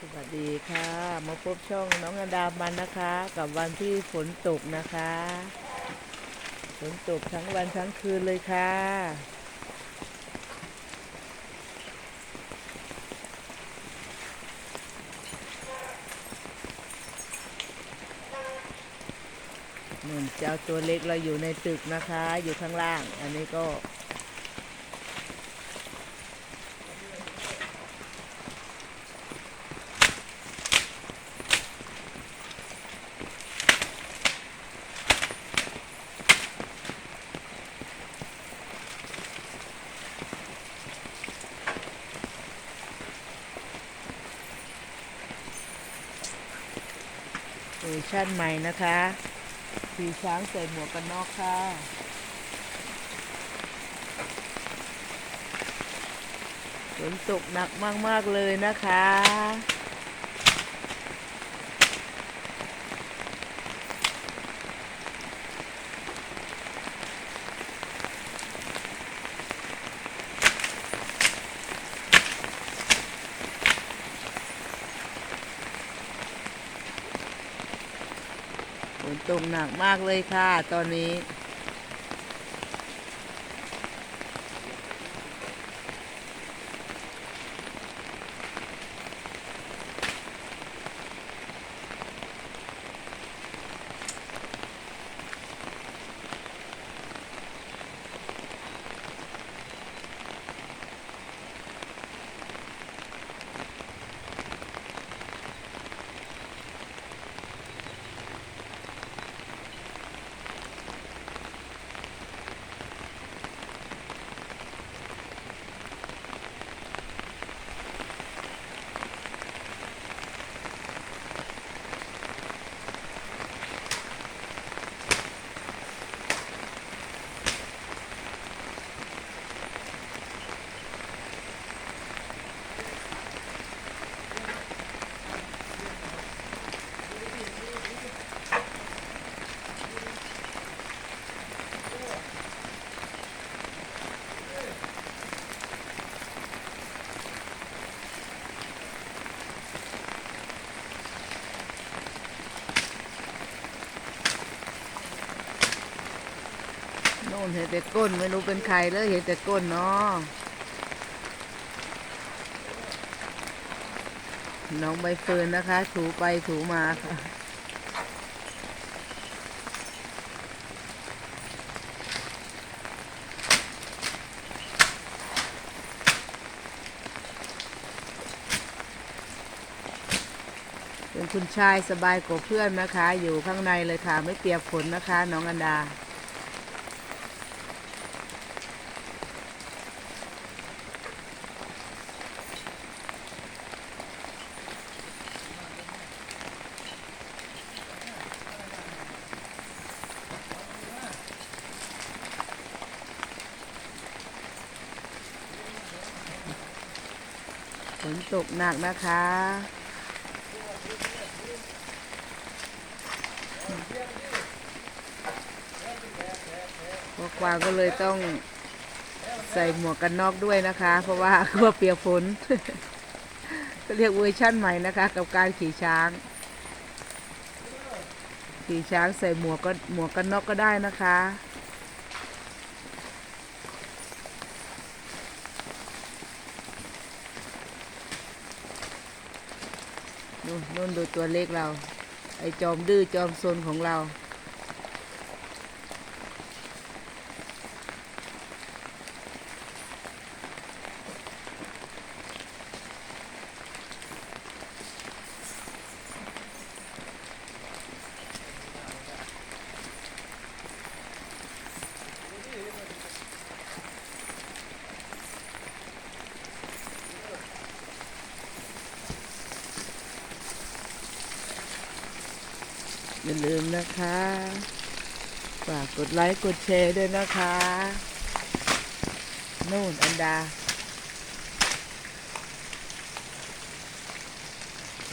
สวัสดีค่ะมาพบช่องน้องอดามันนะคะกับวันที่ฝนตกนะคะฝนตกทั้งวันทั้งคืนเลยค่ะนุ่นเจ้าตัวเล็กเราอยู่ในตึกนะคะอยู่ข้างล่างอันนี้ก็เวอร์ชั่นใหม่นะคะขี่ช้างใส่หมวกกันน็อกค่ะฝนตกหนักมากๆเลยนะคะฝนตกหนักมากเลยค่ะตอนนี้โน่นเห็นแต่ก้นไม่รู้เป็นใครเลยเห็นแต่ก้นเนาะน้องใบเฟิร์นนะคะถูไปถูมาค่ะเป็นคุณชายสบายกว่าเพื่อนนะคะอยู่ข้างในเลยค่ะไม่เปียกฝนนะคะน้องอันดาฝนตกหนักนะคะพวกกวางก็เลยต้องใส่หมวกกันน็อกด้วยนะคะเพราะว่ากลัวเปียกฝน ก็เรียกเวอร์ชั่นใหม่นะคะกับการขี่ช้างใส่หมวกกันน็อกก็ได้นะคะนู่นดูตัวเล็กเราไอจอมดื้อจอมซนของเราอย่าลืมนะคะฝากกดไลค์กดแชร์ด้วยนะคะนู่นอันดา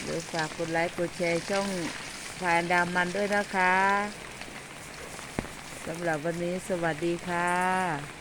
หรือฝากกดไลค์กดแชร์ช่องพายอันดามันด้วยนะคะสำหรับวันนี้สวัสดีค่ะ